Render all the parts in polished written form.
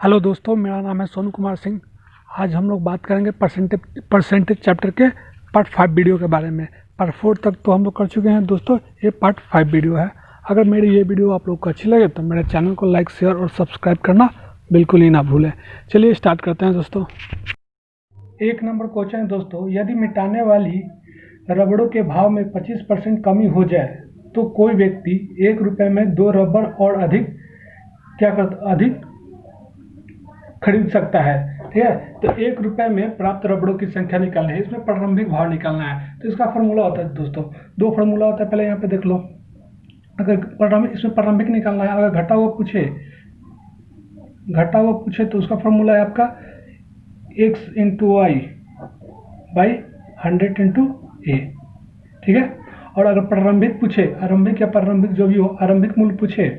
Hello दोस्तों, मेरा नाम है सोनू कुमार सिंह। आज हम लोग बात करेंगे परसेंटेज चैप्टर के पार्ट 5 वीडियो के बारे में। पार्ट 4 तक तो हम लोग कर चुके हैं दोस्तों, ये पार्ट 5 वीडियो है। अगर मेरी ये वीडियो आप लोग को अच्छी लगे तो मेरे चैनल को लाइक, शेयर और सब्सक्राइब करना बिल्कुल ही ना भूलें। चलिए स्टार्ट करते हैं दोस्तों। 1 नंबर क्वेश्चन है दोस्तों, यदि मिटाने वाली रबड़ों के भाव में 25% कमी हो जाए तो कोई व्यक्ति 1 रुपये में 2 रबड़ और अधिक खरीद सकता है। ठीक है, तो 1 रुपये में प्राप्त रबड़ों की संख्या निकालनी है, इसमें प्रारंभिक भाव निकालना है। तो इसका फॉर्मूला होता है दोस्तों, 2 फॉर्मूला होता है। पहले यहाँ पे देख लो, अगर इसमें प्रारंभिक निकालना है, अगर घटा हुआ पूछे तो उसका फॉर्मूला है आपका x into Y by 100 into A. ठीक है, और अगर प्रारंभिक पूछे, आरंभिक या प्रारंभिक जो भी हो, आरंभिक मूल्य पूछे,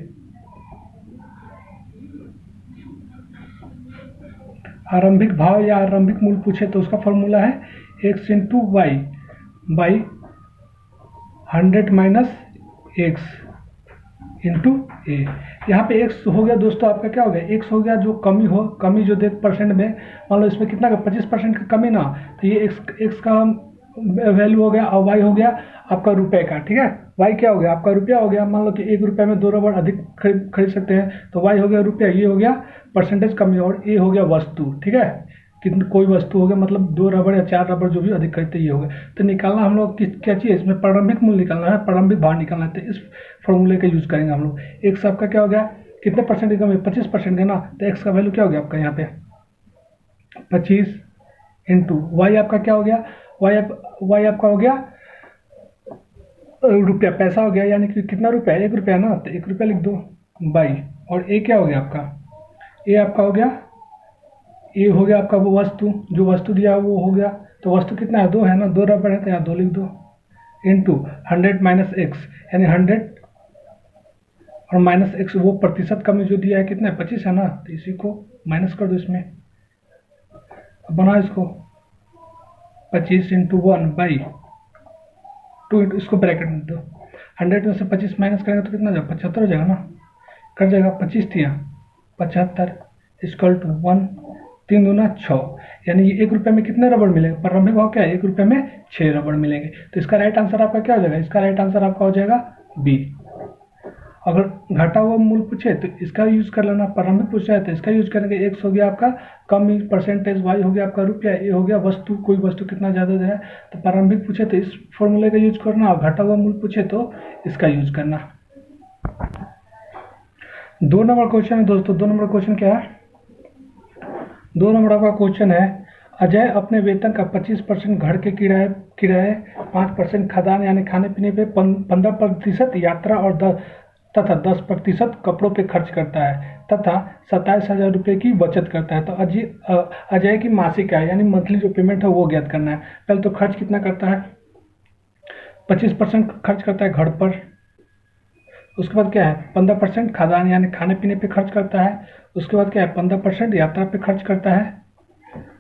आरंभिक भाव या आरंभिक मूल्य पूछे तो उसका फॉर्मूला है x into Y by 100 minus X into A. यहाँ पे x हो गया दोस्तों, आपका क्या हो गया, x हो गया जो कमी जो देख परसेंट में, मान लो इसमें कितना का 25% का कमी ना, तो ये x का वैल्यू हो गया, और y हो गया आपका रुपए का। ठीक है, y क्या हो गया आपका रुपया हो गया। मान लो कि 1 रुपये में 2 रबड़ अधिक खरीद सकते हैं, तो y हो गया रुपया, ये हो गया परसेंटेज कमी, और ए हो गया वस्तु। ठीक है, कितनी कोई वस्तु हो गया, मतलब 2 रबड़ या 4 रबड़ जो भी अधिक खरीदते ये हो गया। तो निकालना हम लोग क्या चाहिए, इसमें प्रारंभिक मूल्य निकालना है, प्रारंभिक भाव निकालना है। तो इस फॉर्मूले का यूज करेंगे हम लोग। एक्स आपका क्या हो गया, कितने परसेंट की कमी, 25% का ना, तो एक्स का वैल्यू क्या हो गया आपका यहाँ पे 25 इंटू वाई आपका क्या हो गया, वाई आपका हो गया रुपया, पैसा हो गया, यानी कि कितना रुपया, 1 रुपया ना, तो 1 रुपया लिख दो बाई, और ए क्या हो गया आपका, ए आपका हो गया, ए हो गया आपका वो वस्तु, जो वस्तु दिया वो हो गया। तो वस्तु कितना है, 2 है ना, 2 रबड़ है, तो यहाँ 2 लिख दो इंटू 100 माइनस एक्स, यानी 100 और माइनस एक्स, वो प्रतिशत कमी जो दिया है कितना है 25 है ना, तो इसी को माइनस कर दो इसमें, बनाओ इसको 25 इंटू 1 बाई 2, इसको ब्रैकेट में दो। 100 में से 25 माइनस करेंगे तो कितना जाएगा, 75 हो जाएगा ना, कट जाएगा, 25 थी यहाँ 75 इक्वल टू 1, 3 दूना 6, यानी ये 1 रुपये में कितने रबड़ मिलेंगे, प्रारंभिक भाव क्या है, 1 रुपये में 6 रबड़ मिलेंगे। तो इसका राइट आंसर आपका क्या हो जाएगा, इसका राइट आंसर आपका हो जाएगा बी। अगर घटा हुआ मूल्य पूछे तो इसका यूज कर लेना, प्रारंभिक पूछा है तो इसका यूज करेंगे। एक्स हो गया आपका कमी परसेंटेज, वाई हो गया आपका रुपया, ए हो गया वस्तु, कोई वस्तु कितना ज़्यादा है, तो प्रारंभिक पूछे तो इस फॉर्मूले का यूज करना, और घटा हुआ मूल्य पूछे तो इसका यूज करना। 2 नंबर क्वेश्चन है दोस्तों, 2 नंबर क्वेश्चन क्या है, 2 नंबर का क्वेश्चन है, अजय अपने वेतन का 25% घर के किराए 5% खदान यानी खाने पीने पे 15% यात्रा और तथा 10% कपड़ों पे खर्च करता है, तथा 27,000 रुपये की बचत करता है। तो अजय की मासिक आय यानी मंथली जो पेमेंट है वो ज्ञात करना है। पहले तो खर्च कितना करता है, 25% खर्च करता है घर पर, उसके बाद क्या है 15% खाद्यान्न यानी खाने पीने पे खर्च करता है, उसके बाद क्या है 15% यात्रा पे खर्च करता है,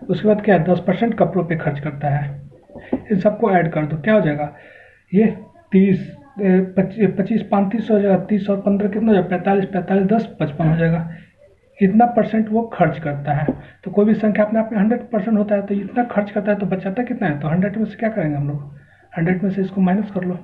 उसके बाद क्या है 10% कपड़ों पे खर्च करता है। इन सबको ऐड कर दो, क्या हो जाएगा, ये 25 35 हो जाएगा, 30 और 15 कितना हो जाएगा 45, 45 10 55 हो जाएगा। इतना परसेंट वो खर्च करता है। तो कोई भी संख्या अपने आप में 100% होता है, तो इतना खर्च करता है तो बचाता कितना है, तो 100 में से क्या करेंगे हम लोग, 100 में से इसको माइनस कर लो,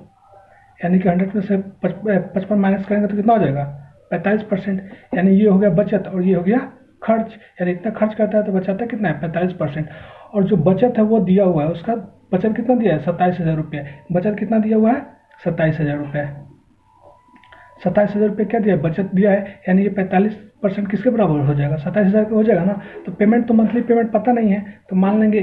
यानी कि 100 में से 55 माइनस करेंगे तो कितना हो जाएगा 45%, यानी ये हो गया बचत और ये हो गया खर्च, यानी इतना खर्च करता है तो बचाता कितना है 45%। और जो बचत है वो दिया हुआ है, उसका बचत कितना दिया है 27,000 रुपये, बचत कितना दिया हुआ है 27,000 रुपये, 27,000 रुपये क्या दिया है बचत दिया है, यानी ये 45% किसके बराबर हो जाएगा 27,000 का हो जाएगा ना। तो पेमेंट तो मंथली पेमेंट पता नहीं है, तो मान लेंगे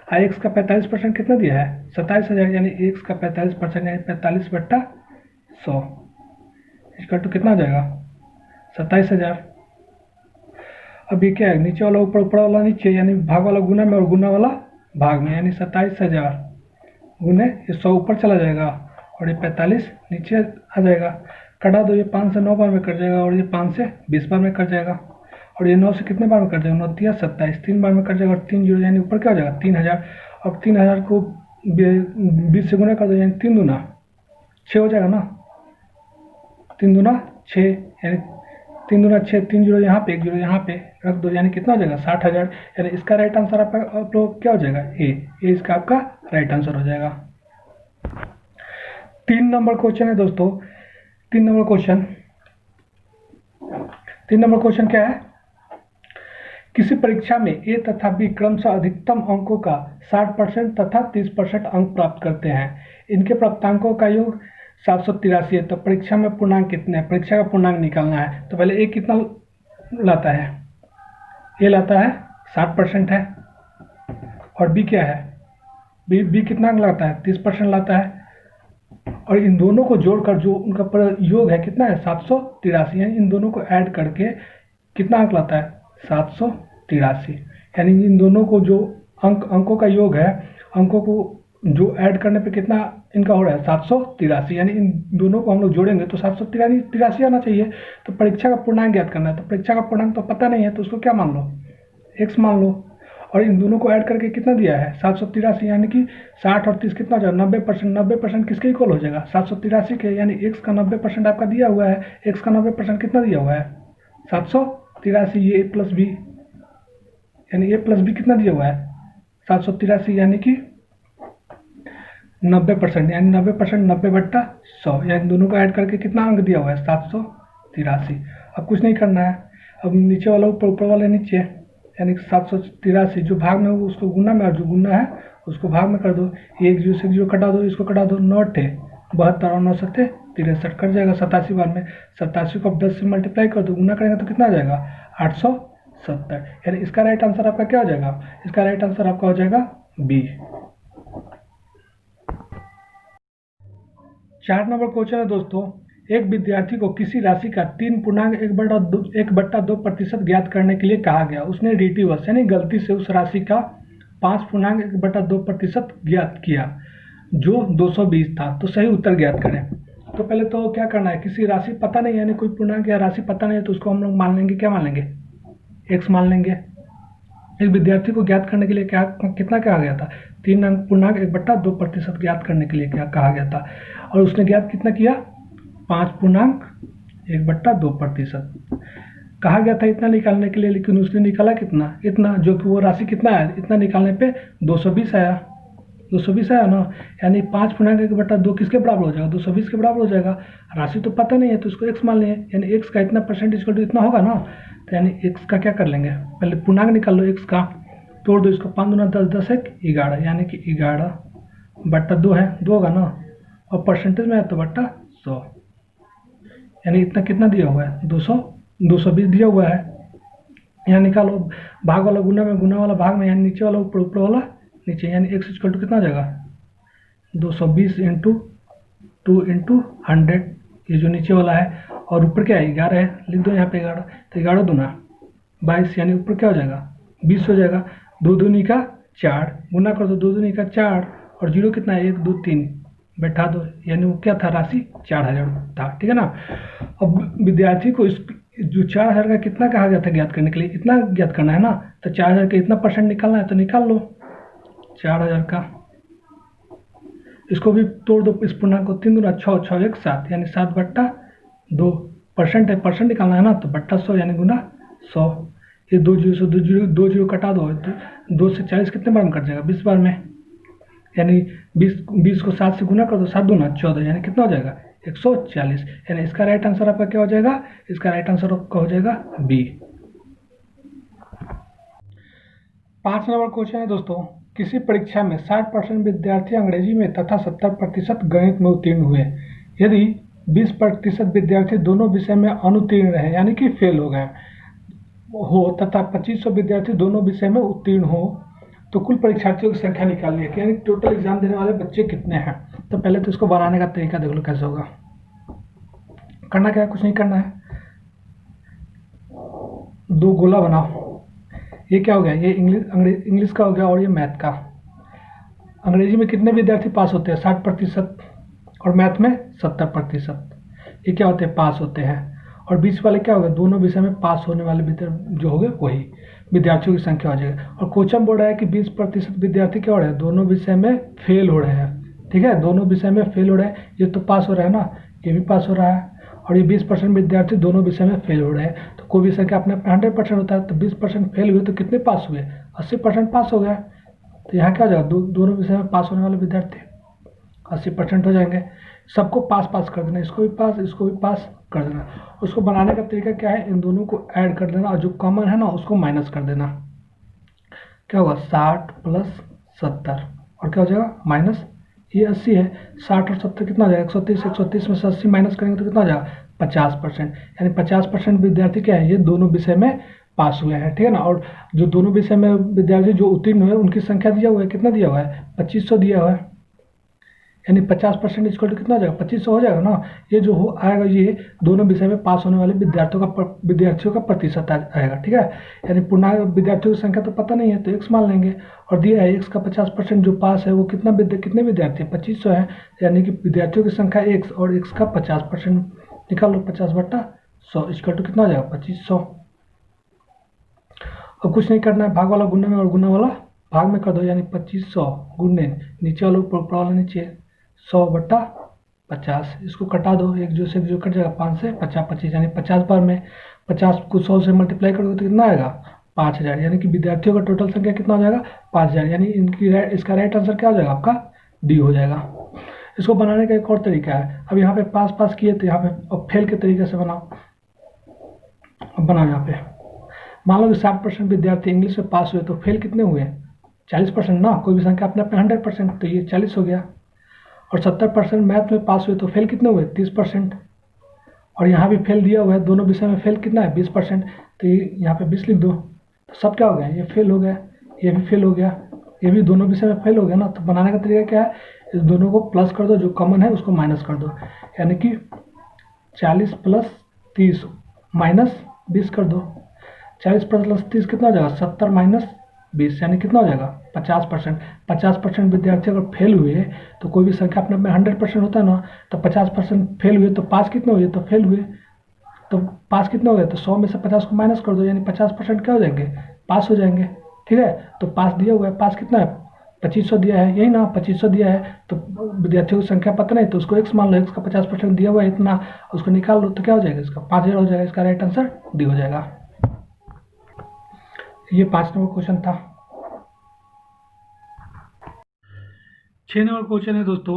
एक्स का 45% कितना दिया है 27,000, यानी एक्स का 45% यानी 45/100 इसका तो कितना आ जाएगा 27,000। अब ये क्या है, नीचे वाला ऊपर, ऊपर वाला नीचे, यानी भाग वाला गुना में और गुना वाला भाग में, यानी 27,000 गुने ये 100 ऊपर चला जाएगा और ये 45 नीचे आ जाएगा। कटा दो, ये 5 से 9 बार में कट जाएगा और ये 5 से 20 बार में कट जाएगा, और ये 9 से कितने बार में कट जाएगा, 9 दिया 27, 3 बार में कट जाएगा, और 3 जीरो यानी ऊपर क्या हो जाएगा 3,000। अब 3,000 को 20 से गुना कर दो, यानी 3 दूना 6 हो जाएगा ना, 3 दूना 6, यानी 3 दूना 6, 3 जीरो यहाँ पे, 1 जीरो यहाँ पे रख दो, यानी कितना हो जाएगा 60,000। यानी इसका राइट आंसर आपका आप लोग क्या हो जाएगा ए इसका आपका राइट आंसर हो जाएगा। 3 नंबर क्वेश्चन है दोस्तों। 3 नंबर क्वेश्चन क्या है? किसी परीक्षा में ए तथा बी क्रमशः अधिकतम अंकों का 60% तथा 30% अंक प्राप्त करते हैं। इनके प्राप्तांकों का योग 783 है। तो परीक्षा में पूर्णांक कितने हैं? परीक्षा का पूर्णांक निकालना है। तो पहले ए कितना लाता है? ए लाता है 60% है। और बी क्या है? बी कितना लाता है? 30% लाता है। और इन दोनों को जोड़कर जो उनका योग है कितना है? 783 है। इन दोनों को ऐड करके कितना अंक लाता है? 783। यानी इन दोनों को जो अंकों का योग है, अंकों को जो ऐड करने पे कितना इनका हो रहा है? 783। यानी इन दोनों को हम लोग जोड़ेंगे तो 783 आना चाहिए। तो परीक्षा का पूर्णांक ज्ञात करना है। तो परीक्षा का पूर्णांक तो पता नहीं है, तो उसको क्या मान लो? x मान लो। और इन दोनों को ऐड करके कितना दिया है? 783। यानी कि 60 और 30 कितना हो जाएगा? 90%। 90% किसके इक्वल हो जाएगा? 783 के। यानी x का 90% आपका दिया हुआ है। x का 90% कितना दिया हुआ है? 783। ये a प्लस बी, यानी a प्लस बी कितना दिया हुआ है? 783। यानी कि 90%, यानी 90%, 90/100। यानी दोनों को ऐड करके कितना अंक दिया हुआ है? 783। अब कुछ नहीं करना है। अब नीचे वाला ऊपर वाले नीचे, यानी 783 जो भाग में हो उसको गुना में, और जो गुना है उसको भाग में कर दो। 1 जीरो से 1 जीरो कटा दो, इसको कटा दो। 9 टे 72 और 9 सत्ते 63 कट जाएगा 87 बार में। 87 को अब 10 से मल्टीप्लाई कर दो, गुना करेंगे तो कितना आ जाएगा? 870। यानी इसका राइट आंसर आपका क्या हो जाएगा? इसका राइट आंसर आपका हो जाएगा बी। 4 नंबर क्वेश्चन है दोस्तों। एक विद्यार्थी को किसी राशि का 3.1/2% ज्ञात करने के लिए कहा गया। उसने रिवर्स यानी गलती से उस राशि का 5.1/2% ज्ञात किया जो 220 था। तो सही उत्तर ज्ञात करें। तो पहले तो क्या करना है? किसी राशि पता नहीं, यानी कोई पूर्णांक या राशि पता नहीं है, तो उसको हम लोग मान लेंगे, क्या मान लेंगे? x मान लेंगे। एक विद्यार्थी को ज्ञात करने के लिए कितना कहा गया था? 3.1/2% ज्ञात करने के लिए क्या कहा गया था? और उसने ज्ञात कितना किया? 5.1/2% कहा गया था इतना निकालने के लिए, लेकिन उसने निकाला कितना? इतना, जो कि वो राशि कितना है? इतना निकालने पे 220 आया। 220 आया ना। यानी 5.1/2 किसके बराबर हो जाएगा? 220 के बराबर हो जाएगा। राशि तो पता नहीं है, तो उसको x मान लिए। यानी x का इतना % इक्वल टू इतना होगा ना। तो यानी x का क्या कर लेंगे? पहले पूर्णांक निकाल लो। x का तोड़ दो इसको। 5 दूना 10, 10 1 11, यानी कि 11/2 है, 2 होगा ना। और परसेंटेज में है तो बट्टा 100, यानी इतना कितना दिया हुआ है? 220 दिया हुआ है। यहाँ निकालो, भाग वाला गुना में, गुना वाला भाग में, यानी नीचे वाला ऊपर, ऊपर वाला नीचे। यानी x इक्वल टू कितना हो जाएगा? 220 × 2 × 100, ये जो नीचे वाला है। और ऊपर क्या है? 11 है, लिख दो यहाँ पे 11। तो 11 दूना 22, यानी ऊपर क्या हो जाएगा? 20 हो जाएगा। 2 दूनी का 4, गुना कर दो। 2 दूनी का 4, और जीरो कितना है? 1 2 3 बैठा दो, यानी वो क्या था? राशि 4000 था। ठीक है ना। अब विद्यार्थी को इस जो 4000 का कितना कहा गया था ज्ञात करने के लिए? इतना ज्ञात करना है ना। तो 4000 का इतना % निकालना है, तो निकाल लो 4000 का। इसको भी तोड़ दो इस पूर्णांक को। 3 दूना 6, 6 1 7, यानी 7/2% है। % निकालना है ना, तो बट्टा 100, यानी गुना 100। ये 2 जीरो से 2 जीरो कटा दो। 2 से 40 कितने बार में कट जाएगा? 20 बार में। यानी 20 को 7 से गुना कर दो। 7 दूना 14, यानी कितना हो जाएगा? 140। यानी इसका राइट आंसर आपका क्या हो जाएगा? इसका राइट आंसर आपका हो जाएगा बी। 5 नंबर क्वेश्चन है दोस्तों। किसी परीक्षा में 60% विद्यार्थी अंग्रेजी में तथा 70% गणित में उत्तीर्ण हुए। यदि 20% विद्यार्थी दोनों विषय में अनुत्तीर्ण रहे, यानी कि फेल हो गए हो, तथा 2500 विद्यार्थी दोनों विषय में उत्तीर्ण हो, तो कुल परीक्षार्थियों की संख्या निकालनी है कि यानी टोटल एग्जाम देने वाले बच्चे कितने हैं। तो पहले तो इसको बनाने का तरीका देख लो कैसे होगा। करना क्या है? कुछ नहीं करना है। 2 गोला बनाओ। ये क्या हो गया? ये इंग्लिश का हो गया, और ये मैथ का। अंग्रेजी में कितने विद्यार्थी पास होते हैं? 60%। और मैथ में 70%। ये क्या होते हैं? पास होते हैं। और बीच वाले क्या हो गए? दोनों विषय में पास होने वाले जो हो गए वही विद्यार्थियों की संख्या हो जाएगी। और क्वेश्चन बोल रहा है कि 20% विद्यार्थी क्या हो रहे हैं? दोनों विषय में फेल हो रहे हैं। ठीक है, दोनों विषय में फेल हो रहे हैं। ये तो पास हो रहा है ना, ये भी पास हो रहा है। और ये 20% विद्यार्थी दोनों विषय में फेल हो रहे हैं। तो कोई भी संख्या अपने 100% होता है, तो 20% फेल हुए तो कितने पास हुए? 80% पास हो गया। तो यहाँ क्या हो जाएगा, दोनों विषय में पास होने वाले विद्यार्थी 80% हो जाएंगे। सबको पास पास कर देना, इसको भी पास, इसको भी पास कर देना। उसको बनाने का तरीका क्या है, इन दोनों को ऐड कर देना और जो कॉमन है ना उसको माइनस कर देना। क्या होगा, 60 + 70 और क्या हो जाएगा माइनस, ये 80 है, 60 और 70 कितना हो जाएगा 130, 130 में से 80 माइनस करेंगे तो कितना हो जाएगा 50%। यानी 50% विद्यार्थी क्या है, ये दोनों विषय में पास हुए हैं, ठीक है ना। और जो दोनों विषय में विद्यार्थी जो उत्तीर्ण हुए उनकी संख्या दिया हुआ है, कितना दिया हुआ है 2500 दिया हुआ है। यानी 50% इक्वल टू कितना हो जाएगा 2500 हो जाएगा ना। ये जो हो आएगा ये दोनों विषय में पास होने वाले विद्यार्थियों का प्रतिशत आएगा, ठीक है। यानी पूर्णांक विद्यार्थियों की संख्या तो पता नहीं है तो x मान लेंगे और दिया है x का 50% जो पास है वो कितने विद्यार्थी 2500 है। यानी कि विद्यार्थियों की संख्या x और x का 50% निकाल लो, 50/100 इक्वल टू कितना हो जाएगा 2500। और कुछ नहीं करना है, भाग वाला गुना में और गुना वाला भाग में कर दो। यानी 2500 गुने नीचे वाला ऊपर वाला नीचे 100/50, इसको कटा दो, एक जो से जो कट जाएगा 5 से 50 25, यानी 50 बार में 50 को 100 से मल्टीप्लाई करोगे तो कितना आएगा 5000। यानी कि विद्यार्थियों का टोटल संख्या कितना हो जाएगा 5000। यानी इसका राइट आंसर क्या हो जाएगा आपका डी हो जाएगा। इसको बनाने का एक और तरीका है, अब यहाँ पे पास पास किए तो यहाँ पे अब फेल के तरीके से बनाओ। अब बनाओ यहाँ पे, मान लो कि 60% विद्यार्थी इंग्लिश में पास हुए तो फेल कितने हुए 40% ना, कोई भी संख्या अपने 100%, तो ये 40 हो गया। और 70% मैथ में पास हुए तो फेल कितने हुए 30%। और यहाँ भी फेल दिया हुआ है, दोनों विषय में फेल कितना है 20%, तो ये यहाँ पे 20 लिख दो। तो सब क्या हो गया, ये फेल हो गया, ये भी फेल हो गया, ये भी दोनों विषय में फेल हो गया ना। तो बनाने का तरीका क्या है, इस दोनों को प्लस कर दो, जो कॉमन है उसको माइनस कर दो। यानी कि 40 + 30 - 20 कर दो। 40 + 30 कितना हो जाएगा 70 - 20, यानी कितना हो जाएगा 50%। 50% विद्यार्थी अगर फेल हुए तो कोई भी संख्या अपने में 100% होता है ना, तो 50% फेल हुए तो पास कितने हुए, तो फेल हुए तो पास कितने हो गए, तो 100 में से 50 को माइनस कर दो, यानी 50% क्या हो जाएंगे पास हो जाएंगे, ठीक है। तो पास दिया हुआ है, पास कितना है 2500 दिया है, यही ना 2500 दिया है। तो विद्यार्थियों की संख्या पता नहीं तो उसको x मान लो, x का 50% दिया हुआ है इतना, उसको निकाल लो तो क्या हो जाएगा इसका 5000 हो जाएगा। इसका राइट आंसर डी हो जाएगा। ये 5 नंबर क्वेश्चन था। 6 नंबर क्वेश्चन है दोस्तों,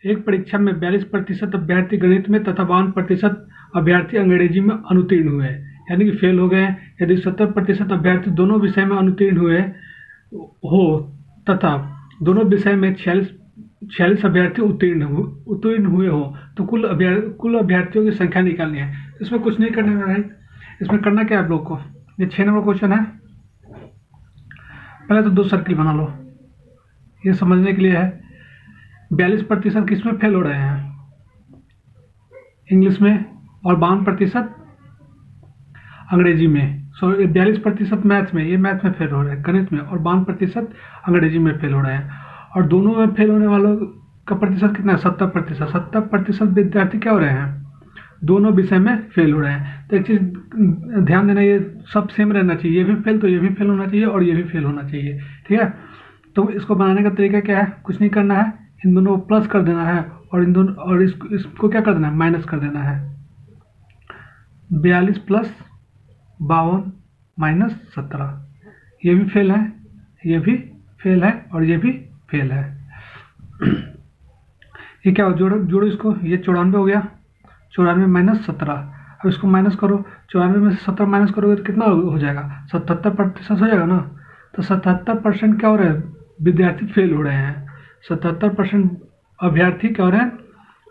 एक परीक्षा में 42% अभ्यर्थी गणित में तथा 52% अभ्यर्थी अंग्रेजी में अनुत्तीर्ण हुए, यानी कि फेल हो गए। यदि 70% अभ्यर्थी दोनों विषय में अनुत्तीर्ण हुए हो तथा दोनों विषय में 46 अभ्यर्थी उत्तीर्ण हुए हो तो कुल अभ्यर्थियों की संख्या निकालनी है। इसमें कुछ नहीं करना है, इसमें करना क्या है आप लोग को, ये 6 नंबर क्वेश्चन है। पहले तो 2 सर्किल बना लो, ये समझने के लिए है। 42% किस में फेल हो रहे हैं, इंग्लिश में, और 52% अंग्रेजी में। 42% मैथ में, ये मैथ में फेल हो रहे हैं गणित में, और 52% अंग्रेजी में फेल हो रहे हैं। और दोनों में फेल होने वालों का प्रतिशत कितना है 70%। 70% विद्यार्थी क्या हो रहे हैं दोनों विषय में फेल हो रहे हैं। तो एक चीज़ ध्यान देना, ये सब सेम रहना चाहिए, ये भी फेल तो ये भी फेल होना चाहिए और ये भी फेल होना चाहिए, ठीक है। तो इसको बनाने का तरीका क्या है, कुछ नहीं करना है, इन दोनों को प्लस कर देना है और इन दोनों और इसको क्या कर देना है माइनस कर देना है। 42 + 52 - 17, ये भी फेल है, ये भी फेल है और ये भी फेल है। ये क्या हो, जोड़ो इसको, ये 94 हो गया, 94 - 17। अब इसको माइनस करो, 94 में से 17 माइनस करोगे तो कितना हो जाएगा 77% हो जाएगा ना। तो 77% क्या हो रहे हैं विद्यार्थी फेल हो रहे हैं, 77% अभ्यर्थी क्या हो रहे हैं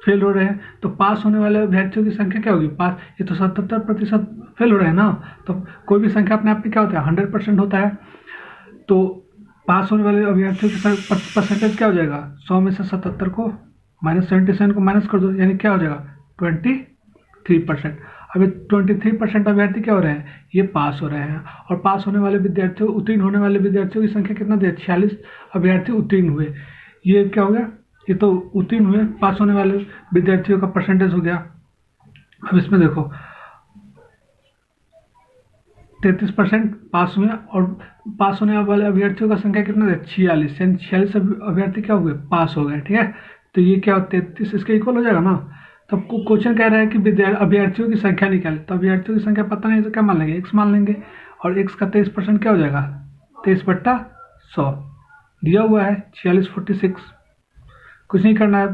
फेल हो रहे हैं। तो पास होने वाले अभ्यर्थियों की संख्या क्या होगी पास, ये तो 77% फेल हो रहे हैं ना। तो कोई भी संख्या अपने आप में क्या होता है 100% होता है। तो पास होने वाले अभ्यर्थियों की परसेंटेज क्या हो जाएगा 100 में से 77 को -77 को माइनस कर दो, यानी क्या हो जाएगा 23%। अभी 23% अभ्यर्थी क्या हो रहे हैं ये पास हो रहे हैं। और पास होने वाले विद्यार्थियों उत्तीर्ण होने वाले विद्यार्थियों की संख्या कितना दिया 46 अभ्यर्थी उत्तीर्ण हुए। ये क्या हो गया, ये तो उत्तीर्ण हुए, पास होने वाले विद्यार्थियों का परसेंटेज हो गया। अब इसमें देखो 33% पास हुए और पास होने वाले अभ्यर्थियों का संख्या कितना है 46, यानी 46 अभ्यर्थी क्या हुए पास हो गए, ठीक है। तो ये क्या 33 इसके इक्वल हो जाएगा ना। तो क्वेश्चन कह रहा है कि अभ्यर्थियों की संख्या निकाले, तो अभ्यर्थियों की संख्या पता नहीं तो क्या मान लेंगे, x मान लेंगे, और x का 23% क्या हो जाएगा, 23/100 दिया हुआ है 4646। कुछ नहीं करना है,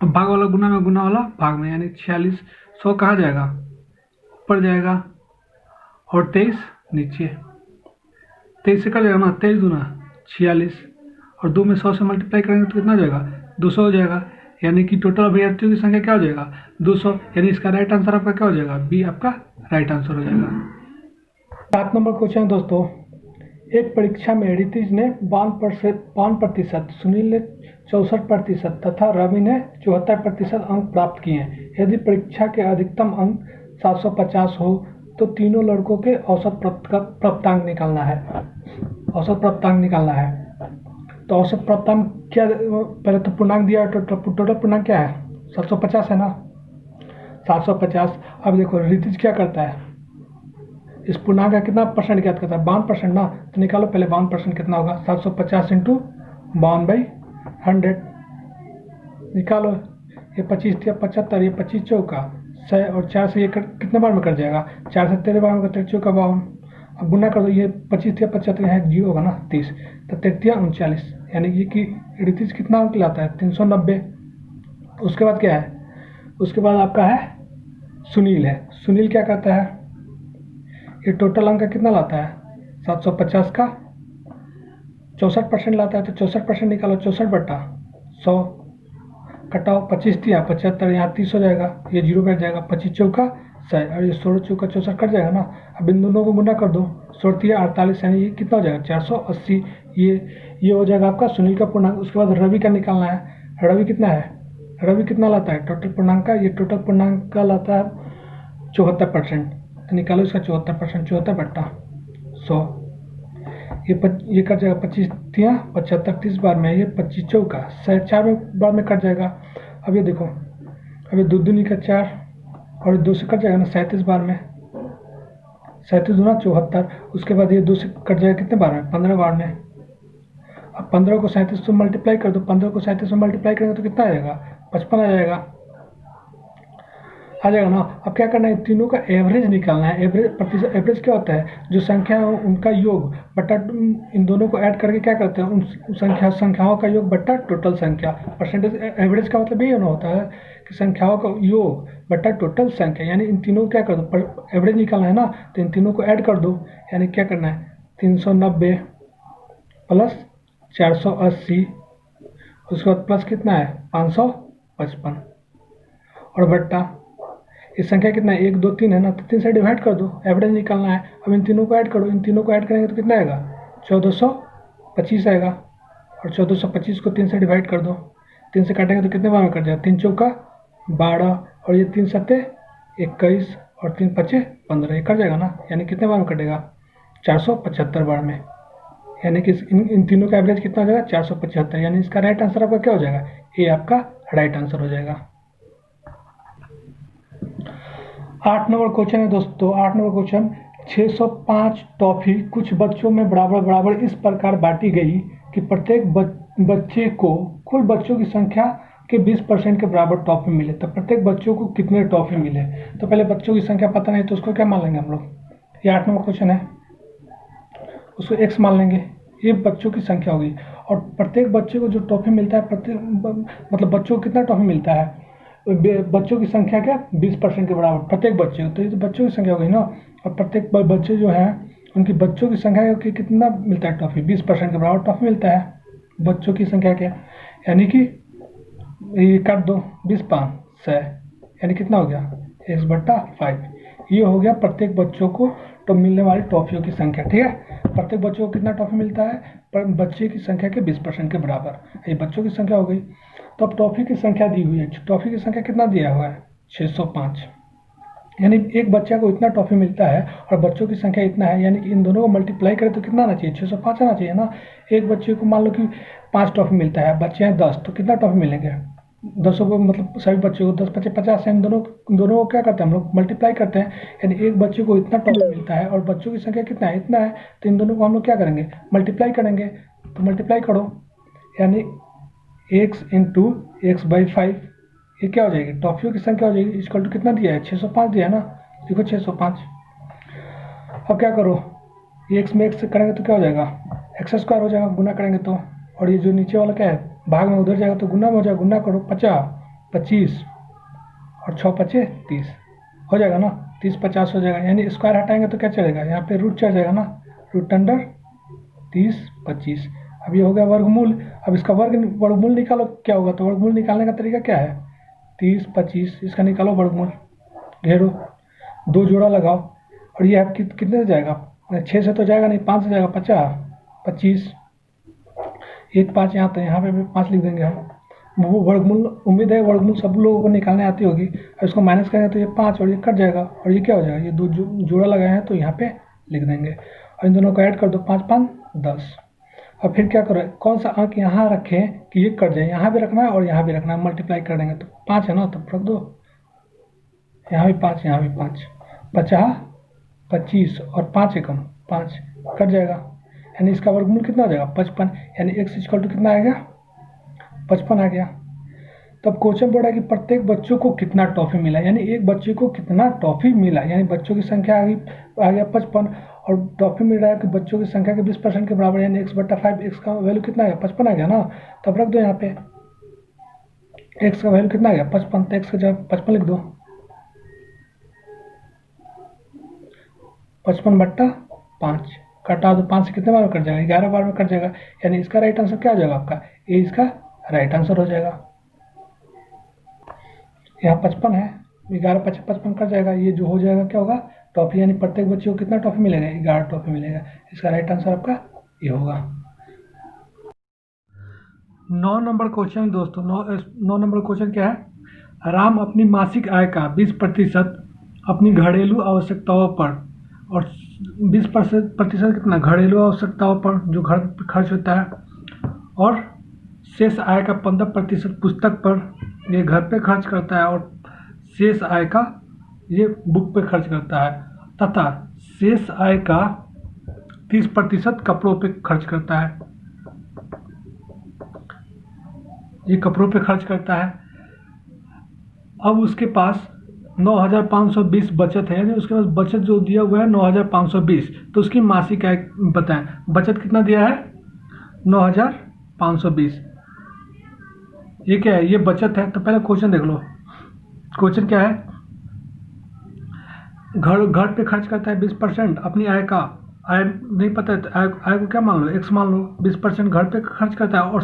भाग वाला गुना में, गुना वाला भाग में, यानी 4600 कहाँ जाएगा, ऊपर जाएगा, और 23 नीचे, 23 से कट जाएगा ना, 23 दूना 46, और 2 में 100 से मल्टीप्लाई करेंगे तो कितना हो जाएगा, 200 हो जाएगा। यानी कि टोटल अभ्यर्थियों की संख्या क्या हो जाएगा, 200। यानी इसका राइट आंसर आपका क्या हो जाएगा, बी आपका राइट आंसर हो जाएगा। 7 नंबर क्वेश्चन दोस्तों, एक परीक्षा में रितिज ने 52%, सुनील ने 64% तथा रवि ने 74% अंक प्राप्त किए हैं। यदि परीक्षा के अधिकतम अंक 750 हो तो तीनों लड़कों के औसत प्राप्तांक निकालना है। औसत प्राप्तांक निकालना है, तो औसत प्राप्तांक क्या, पहले तो पूर्णांक दिया, टोटल पूर्णांक क्या है, 750 है ना, 750। अब देखो रितिज क्या करता है, इस पूर्णांक का कितना परसेंट ज्ञात करता है, 52% ना, तो निकालो पहले 52% कितना होगा, 750 इंटू 52/100 निकालो। ये 25 या 75, ये 25 चौका 100, और 4 से ये कितने बार में कट जाएगा, 4 से 13 बार में, 13 चौका 52। अब गुना कर दो, ये 25 या 75 यहाँ 0 होगा ना, 30, तो 33 39, यानी कि रितिज कितना अंक लाता है, 390। उसके बाद क्या है, उसके बाद आपका है सुनील है। सुनील क्या करता है, ये टोटल अंक कितना लाता है, 750 का 64% लाता है, तो 64% निकालो, 64/100 कटाओ, 25 दिया 75, यहाँ 30 हो जाएगा, ये 0 बैठ जाएगा, 25 चौका 100, और ये 16 चौका 64 कट जाएगा ना। अब इन दोनों को गुना कर दो, 16 48, यानी ये कितना हो जाएगा, 480। ये हो जाएगा आपका सुनील का पूर्णांक। उसके बाद रवि का निकालना है। रवि कितना है, रवि कितना लाता है टोटल पूर्णांक का, ये टोटल पूर्णांक का लाता है 74%, तो निकालो इसका 74%, 74/100। ये कट जाएगा, 25 तिया 75, 30 बार में, ये 25 चौका 100, 4 बार में कट जाएगा। अब ये देखो, अब ये 2 दूनी का 4, और 2 से कट जाएगा ना 37 बार में, 37 दूना 74। उसके बाद ये 2 से कट जाएगा कितने बार में, 15 बार में। अब 15 को 37 से मल्टीप्लाई कर दो, 15 को 37 से मल्टीप्लाई करेंगे तो कितना आ जाएगा, 55 आ जाएगा ना। अब क्या करना है, तीनों का एवरेज निकालना है। एवरेज क्या होता है, जो संख्या है उनका योग बटा, इन दोनों को ऐड करके क्या करते हैं, उन संख्याओं का योग बटा टोटल संख्या। परसेंटेज एवरेज का मतलब यही होता है कि संख्याओं का योग बटा टोटल संख्या, यानी इन तीनों को क्या कर दो, एवरेज निकालना है ना, तो इन तीनों को ऐड कर दो। यानी क्या करना है, 390 प्लस 480, उसके बाद प्लस कितना है 555, और बट्टा इस संख्या कितना है, 1 2 3 है ना, तो 3 से डिवाइड कर दो, एवरेज निकालना है। अब इन तीनों को ऐड करो, इन तीनों को ऐड करेंगे तो कितना आएगा, 1425 आएगा, और 1425 को 3 से डिवाइड कर दो, 3 से काटेंगे तो कितने बार में कट जाएगा, 3 चौका 12, और ये 3 सत्ते 21, और 3 पचे 15, ये कट जाएगा ना। यानी कितने बार में कटेगा, 475 बार में। यानी कि इन तीनों का एवरेज कितना हो जाएगा, 475। यानी इसका राइट आंसर आपका क्या हो जाएगा, ये आपका राइट आंसर हो जाएगा। 8 नंबर क्वेश्चन है दोस्तों, 8 नंबर क्वेश्चन, 605 टॉफी कुछ बच्चों में बराबर बराबर इस प्रकार बांटी गई कि प्रत्येक बच्चे को कुल बच्चों की संख्या के 20% के बराबर टॉफी मिले। तो प्रत्येक बच्चों को कितने टॉफी मिले, तो पहले बच्चों की संख्या पता नहीं तो उसको क्या मान लेंगे हम लोग, ये 8 नंबर क्वेश्चन है, उसको x मान लेंगे, ये बच्चों की संख्या होगी। और प्रत्येक बच्चे को जो टॉफी मिलता है, मतलब बच्चों को कितना टॉफी मिलता है, बच्चों की संख्या क्या 20% के बराबर प्रत्येक बच्चे को, तो ये तो बच्चों की संख्या हो गई ना। और प्रत्येक बच्चे जो है उनकी बच्चों की संख्या के कितना मिलता है टॉफी, 20% के बराबर टॉफी मिलता है बच्चों की संख्या क्या, यानी कि ये काट दो, 20 5 100, यानी कितना हो गया, x/5। ये हो गया प्रत्येक बच्चों को तो मिलने वाली टॉफियों की संख्या। ठीक है, प्रत्येक बच्चों को कितना टॉफी मिलता है, पर बच्चे की संख्या के 20% के बराबर, ये बच्चों की संख्या हो गई। तो अब टॉफी की संख्या दी हुई है, टॉफी की संख्या कितना दिया हुआ है, 605, यानी एक बच्चा को इतना टॉफी मिलता है और बच्चों की संख्या इतना है, यानी कि इन दोनों को मल्टीप्लाई करें तो कितना आना चाहिए, 605 आना चाहिए ना। एक बच्चे को मान लो कि 5 टॉफी मिलता है, बच्चे हैं 10, तो कितना टॉफी मिलेंगे, 10 को, मतलब सभी बच्चों को 10 5 50 है, इन दोनों को क्या करते हैं हम लोग, मल्टीप्लाई करते हैं। यानी एक बच्चे को इतना टॉफी मिलता है और बच्चों की संख्या कितना है, इतना है, तो इन दोनों को हम लोग क्या करेंगे, मल्टीप्लाई करेंगे। तो मल्टीप्लाई करो, यानी x इंटू x/5, ये क्या हो जाएगी, टॉफियों की संख्या हो जाएगी इक्वल टू कितना दिया है, 605 दिया है ना, देखो 605। अब क्या करो, ये एक्स में एक्स करेंगे तो क्या हो जाएगा, एक्स स्क्वायर हो जाएगा गुना करेंगे तो, और ये जो नीचे वाला क्या है भाग में उधर जाएगा तो गुना में हो जाएगा, गुना करो 50 25 और 6 पचे 30 हो जाएगा ना, 30 50 हो जाएगा, यानी स्क्वायर हटाएंगे तो क्या चलेगा, यहाँ पे रूट चढ़ जाएगा ना, रूट अंडर 30 25। अब ये हो गया वर्गमूल। अब इसका वर्गमूल निकालो क्या होगा, तो वर्गमूल निकालने का तरीका क्या है, 30 25 इसका निकालो वर्गमूल, घेरो, 2 जोड़ा लगाओ, और ये आप कितने से जाएगा, 6 से तो जाएगा नहीं, 5 से जाएगा, 50 25 एक 5 यहाँ, तो यहाँ पे भी 5 लिख देंगे हम। वो वर्गमूल, उम्मीद है वर्गमूल सब लोगों को निकालने आती होगी। और इसको माइनस करेंगे तो ये 5 और ये कट जाएगा, और ये क्या हो जाएगा, ये 2 जोड़ा लगाए हैं तो यहाँ पे लिख देंगे, और इन दोनों को ऐड कर दो, 5 5 10। और फिर क्या करो, कौन सा अंक यहाँ रखें कि ये कट जाए, यहाँ भी रखना है और यहाँ भी रखना है, मल्टीप्लाई कर देंगे तो 5 है ना, तो रख दो, यहाँ भी 5 यहाँ भी 5, 50 25 और 5 एकम 5 कट जाएगा, यानी इसका वर्गमूल कितना हो जाएगा 55, यानी x इक्वल टू कितना आ गया 55 आ गया। तब क्वेश्चन बोल रहा है कि प्रत्येक बच्चों को कितना टॉफी मिला, यानी एक बच्चे को कितना टॉफी मिला, यानी बच्चों की संख्या आ गया 55 और टॉफी मिल रहा है कि बच्चों की संख्या के 20% के बराबर, यानी x/5, x का वैल्यू कितना आ गया 55 आ गया ना, तब रख दो यहाँ पे x का वैल्यू कितना आ गया 55, तो x का जगह 55 लिख दो, 55/5 कटा दो, 5 से कितने बार में कट जाएगा, 11 बार में कट जाएगा, यानी इसका राइट आंसर क्या हो जाएगा आपका, ये इसका राइट आंसर हो जाएगा। यहाँ 55 है, 11 5 55 कट जाएगा, ये जो हो जाएगा क्या होगा टॉफी, यानी प्रत्येक बच्चे को कितना टॉफी मिलेगा 11 टॉफी मिलेगा, इसका राइट आंसर आपका ये होगा। 9 नंबर क्वेश्चन दोस्तों, 9 नंबर क्वेश्चन क्या है, राम अपनी मासिक आय का 20% अपनी घरेलू आवश्यकताओं पर और 20% कितना घरेलू आवश्यकताओं पर जो घर पर खर्च होता है, और शेष आय का 15% पुस्तक पर, ये घर पे खर्च करता है, और शेष आय का ये बुक पे खर्च करता है, तथा शेष आय का 30% कपड़ों पे खर्च करता है, ये कपड़ों पे खर्च करता है। अब उसके पास 9,520 बचत है, यानी उसके पास बचत जो दिया हुआ है 9,520, तो उसकी मासिक आय बताएं, बचत कितना दिया है 9,520, ये क्या है, ये बचत है। तो पहले क्वेश्चन देख लो, क्वेश्चन क्या है, घर पे खर्च करता है 20% अपनी आय का, आय नहीं पता है तो आय को क्या मान लो x मान लो, 20% घर पे खर्च करता है, और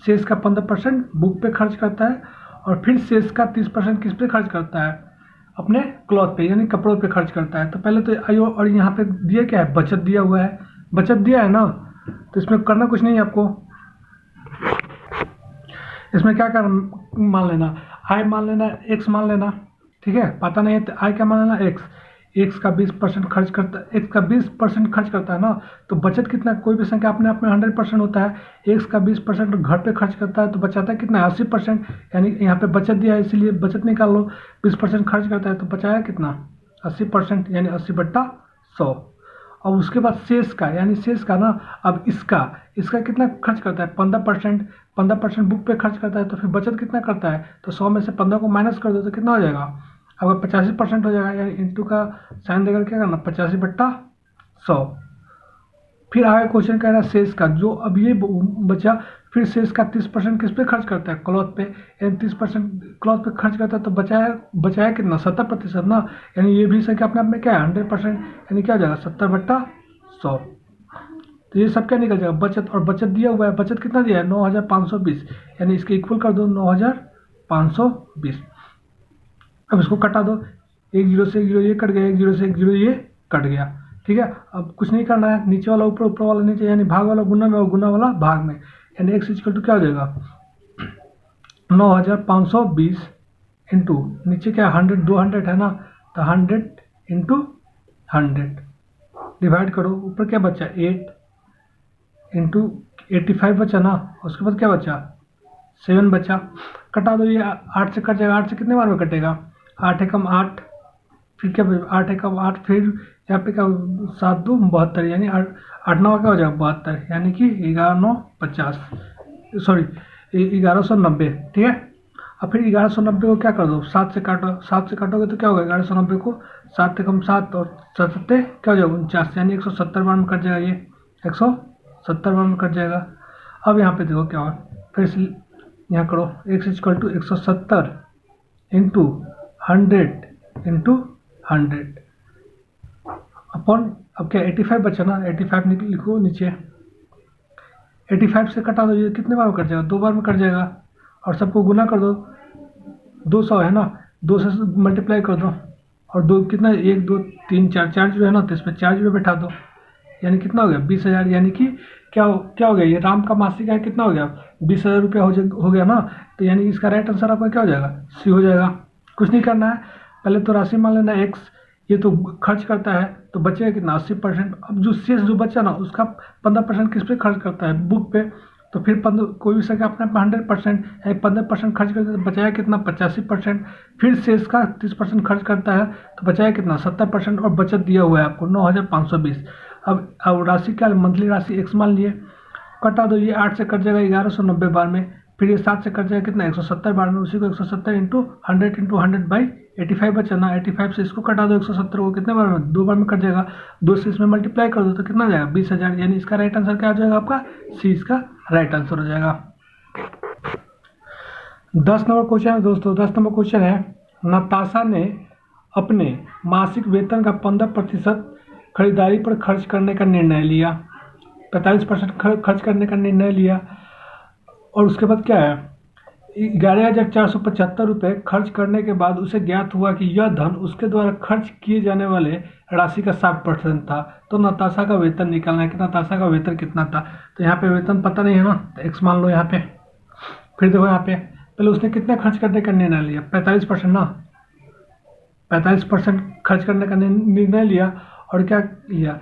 शेष का 15% बुक पे खर्च करता है, और फिर शेष का 30% किस पे खर्च करता है, अपने क्लॉथ पे यानी कपड़ों पे खर्च करता है। तो पहले तो आयो, और यहाँ पे दिया क्या है, बचत दिया हुआ है, बचत दिया है ना, तो इसमें करना कुछ नहीं है आपको, इसमें क्या कर मान लेना, आय मान लेना, x मान लेना, ठीक है, पता नहीं है तो आय क्या मान लेना x का 20% खर्च करता है, x का 20% खर्च करता है ना, तो बचत कितना, कोई भी संख्या अपने आप में 100% होता है, x का 20% घर पे खर्च करता है तो बचाता है कितना 80%, यानी यहाँ पे बचत दिया है इसलिए बचत निकाल लो, 20% खर्च करता है तो बचाया कितना 80%, यानी 80/100। और उसके बाद शेष का, यानी शेष का ना, अब इसका कितना खर्च करता है 15% बुक पे खर्च करता है, तो फिर बचत कितना करता है, तो 100 में से 15 को माइनस कर दो तो कितना हो जाएगा, अगर 85% हो जाएगा, यानी इंटू का साइन देकर क्या करना 85/100। फिर आगे क्वेश्चन कह रहा है शेष का, जो अब ये बचा, फिर शेष का 30% किस पे खर्च करता है, क्लॉथ पे, यानी 30% क्लॉथ पे खर्च करता है तो बचाया कितना 70% ना, यानी ये भी संख्या अपने आप में क्या है 100%, यानी क्या हो जाएगा 70/100। तो ये सब क्या निकल जाएगा बचत, और बचत दिया हुआ है, बचत कितना दिया है 9,520, यानी इसके इक्वल कर दो 9,520। अब इसको कटा दो, 1 0 से 1 0 ये कट गया, 1 0 से 1 0 ये कट गया, ठीक है। अब कुछ नहीं करना है, नीचे वाला ऊपर, ऊपर वाला नीचे, यानी भाग वाला गुना में और गुना वाला भाग में, यानी x इक्वल टू क्या हो जाएगा 9,520 इंटू नीचे क्या 100 200 है ना, तो 100 इंटू 100 डिवाइड करो, ऊपर क्या बचा 8 इंटू 85 बचा ना, उसके बाद क्या बचा 7 बचा, कटा दो, ये 8 से कट जाएगा, 8 से कितने बार में कटेगा 8 एकम 8, फिर क्या 8 एकम 8, फिर यहाँ पे क्या 7 2 72, यानी 8 9 क्या हो जाएगा 72, यानी कि 11 9 50, सॉरी 1190, ठीक है। अब फिर 1190 को क्या कर दो, 7 से काटो, 7 से काटोगे तो क्या होगा, 1190 को 7 एकम 7 और 7 सत्ते क्या हो जाएगा 49, यानी 170 बार में कट जाएगा, ये 170 बार में कट जाएगा। अब यहाँ पे देखो क्या हुआ, फिर से यहाँ करो, x equal to 170 into 100 into 100 upon, अब क्या 85 बचा ना, 85 लिखो नीचे, 85 से कटा दो, ये कितने बार में कट जाएगा, 2 बार में कट जाएगा। और सबको गुना कर दो, 200 है ना, 2 से मल्टीप्लाई कर दो, और 2 कितना, 1 2 3 4 4 जीरो है ना, तो इसमें 4 जीरो बैठा दो, यानी कितना हो गया 20,000। यानी कि क्या हो गया, ये राम का मासिक है कितना हो गया 20,000 रुपया हो गया ना। तो यानी इसका राइट आंसर आपका क्या हो जाएगा, सी हो जाएगा। कुछ नहीं करना है, पहले तो राशि मान लेना x, ये तो खर्च करता है तो बचेगा कितना 80%। अब जो शेष जो बचा ना उसका 15% किस पे खर्च करता है, बुक पे। तो फिर कोई भी संख्या अपने 100% यानी 15% खर्च करता है तो बचाया कितना 85%। फिर शेष का 30% खर्च करता है तो बचाया कितना 70%, और बचत दिया हुआ है आपको 9,520। अब राशि क्या, मंथली राशि x मान लिए, कटा दो, ये 8 से कट जाएगा 1190 बार में, फिर ये 7 से कट जाएगा कितना 170 बार में, उसी को 170 इंटू 100 बाई 85 बचा ना, 85 से इसको कटा दो 170 को कितने बार में, 2 बार में कट जाएगा, 2 से इसमें मल्टीप्लाई कर दो तो कितना जाएगा 20,000। यानी इसका राइट आंसर क्या हो जाएगा आपका, सी इसका राइट आंसर हो जाएगा। 10 नंबर क्वेश्चन है दोस्तों, 10 नंबर क्वेश्चन है, नताशा ने अपने मासिक वेतन का 15% खरीदारी पर खर्च करने का निर्णय लिया, 45% खर्च करने का निर्णय लिया। और उसके बाद क्या है, 11,475 रुपये खर्च करने के बाद उसे ज्ञात हुआ कि यह धन उसके द्वारा खर्च किए जाने वाले राशि का 60% था। तो नताशा का वेतन निकालना है कि नताशा का वेतन कितना था। तो यहाँ पे वेतन पता नहीं है ना, तो एक्स मान लो यहाँ पे। फिर देखो यहाँ पे पहले उसने कितना खर्च करने का निर्णय लिया, 45% ना, 45% खर्च करने का निर्णय लिया। और क्या लिया,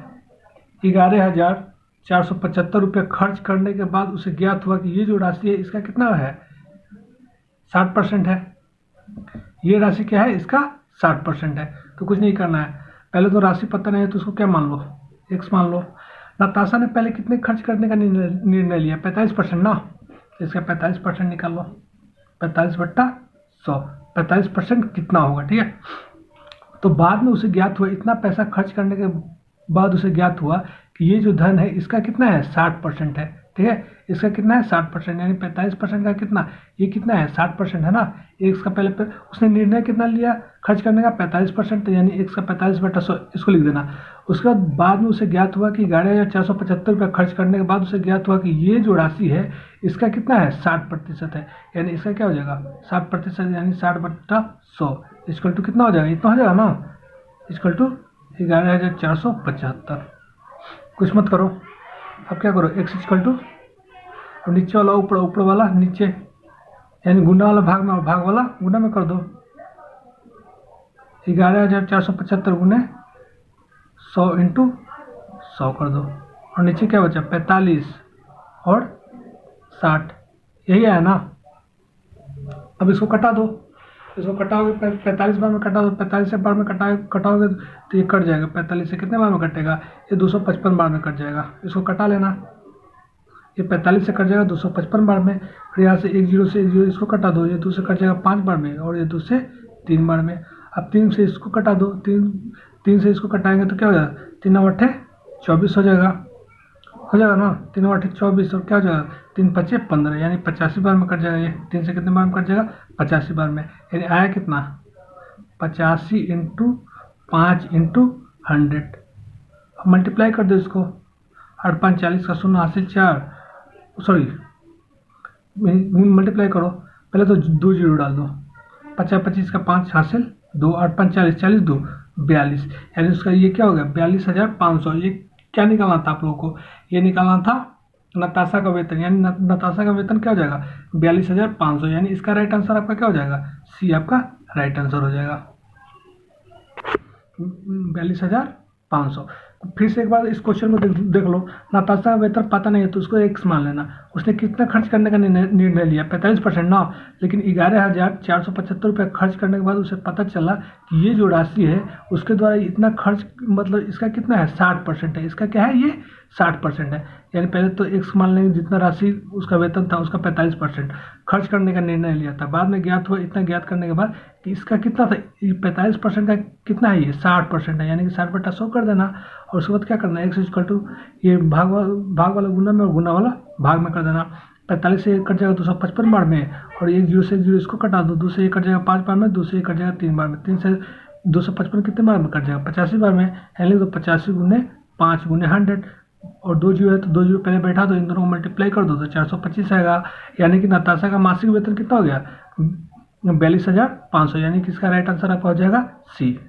11,475 रुपये खर्च करने के बाद उसे ज्ञात हुआ कि ये जो राशि है इसका कितना है 60% है। ये राशि क्या है, इसका 60% है। तो कुछ नहीं करना है, पहले तो राशि पता नहीं है तो उसको क्या मान लो, x मान लो। नताशा ने पहले कितने खर्च करने का निर्णय लिया, 45% ना, इसका 45% निकाल लो, 45/100, 45% कितना होगा, ठीक है। तो बाद में उसे ज्ञात हुआ, इतना पैसा खर्च करने के बाद उसे ज्ञात हुआ कि ये जो धन है इसका कितना है 60% है, ठीक है। इसका कितना है 60%, यानी 45% का कितना, ये कितना है 60% है ना। x का पहले उसने निर्णय कितना लिया खर्च करने का 45%, यानी x का 45/100 इसको लिख देना। उसके बाद में उसे ज्ञात हुआ कि 11,475 रुपये खर्च करने के बाद उसे ज्ञात हुआ कि ये जो राशि है इसका कितना है 60% है, यानी इसका क्या हो जाएगा 60%, यानी 60/100 इक्वल टू कितना हो जाएगा, इतना हो जाएगा ना, इक्वल टू 11,475। कुछ मत करो, अब क्या करो, x इक्वल टू नीचे वाला ऊपर वाला नीचे, यानी गुना वाला भाग वाला गुना में कर दो, 11,475 गुने 100 इंटू 100 कर दो, और नीचे क्या बचा 45 और 60, यही आया ना। अब इसको कटा दो, इसको कटाओगे 45 बार में कटा दो, 45 से बार में कटाओगे तो ये कट जाएगा, 45 से कितने बार में कटेगा, ये 255 बार में कट जाएगा। इसको कटा लेना, ये 45 से कट जाएगा 255 बार में। फिर यहाँ से 1 0 से 1 0 इसको कटा दो, ये 2 से कट जाएगा 5 बार में, और ये 2 से 3 बार में। अब 3 से इसको कटा दो, 3 से इसको कटाएंगे तो क्या हो जाएगा, 3 × 8 = 24 हो जाएगा ना, 3 × 8 = 24, और क्या हो जाएगा 3 × 5 = 15, यानी 85 बार में कट जाएगा। ये 3 से कितने बार में कट जाएगा 85 बार में, यानी आया कितना 85 × 5 × 100। अब मल्टीप्लाई कर दो इसको, 8 × 5 = 40 का 0 हासिल 4, सॉरी मल्टीप्लाई करो, पहले तो 2 जीरो डाल दो, 50 25 का 5 हासिल 2, 8 × 5 = 40, 40 2 42, यानी उसका ये क्या हो गया 42,500। ये क्या निकालना था आप लोगों को, ये निकालना था नताशा का वेतन, यानी नताशा का वेतन क्या हो जाएगा 42,500, यानी इसका राइट आंसर आपका क्या हो जाएगा, सी आपका राइट आंसर हो जाएगा 42,500। तो फिर से एक बार इस क्वेश्चन को देख लो। नताशा का वेतन पता नहीं है तो उसको एक्स मान लेना। उसने कितना खर्च करने का निर्णय लिया, 45% ना, लेकिन 11,475 रुपये खर्च करने के बाद उसे पता चला कि ये जो राशि है उसके द्वारा इतना खर्च, मतलब इसका कितना है, 60% है। इसका क्या है, ये 60% है। यानी पहले तो एक्स मान लेंगे, जितना राशि उसका वेतन था उसका 45% खर्च करने का निर्णय लिया था। बाद में ज्ञात हुआ, इतना ज्ञात करने के बाद कि इसका कितना था, 45% का कितना है, ये 60% है। यानी कि 60/100 कर देना, और उसके बाद क्या करना है, एक्स इक्वल टू ये भाग वाला गुना में और गुना वाला भाग में कर देना। 45 से 1 कट जाएगा 255 बार में, और 1 0 से 1 0 इसको कटा दो, 2 से 1 कट जाएगा 5 बार में, 2 से 1 कट जाएगा 3 बार में, 3 से 255 कितने बार में कट जाएगा, 85 बार में। यानी तो 85 गुने 5 गुने 100, और 2 जीरो है तो 2 जीरो पहले बैठा दो, इन दोनों को मल्टीप्लाई कर दो तो 425 आएगा। यानी कि नताशा का मासिक वेतन कितना हो गया, 42,500। यानी कि इसका राइट आंसर आपका हो जाएगा सी।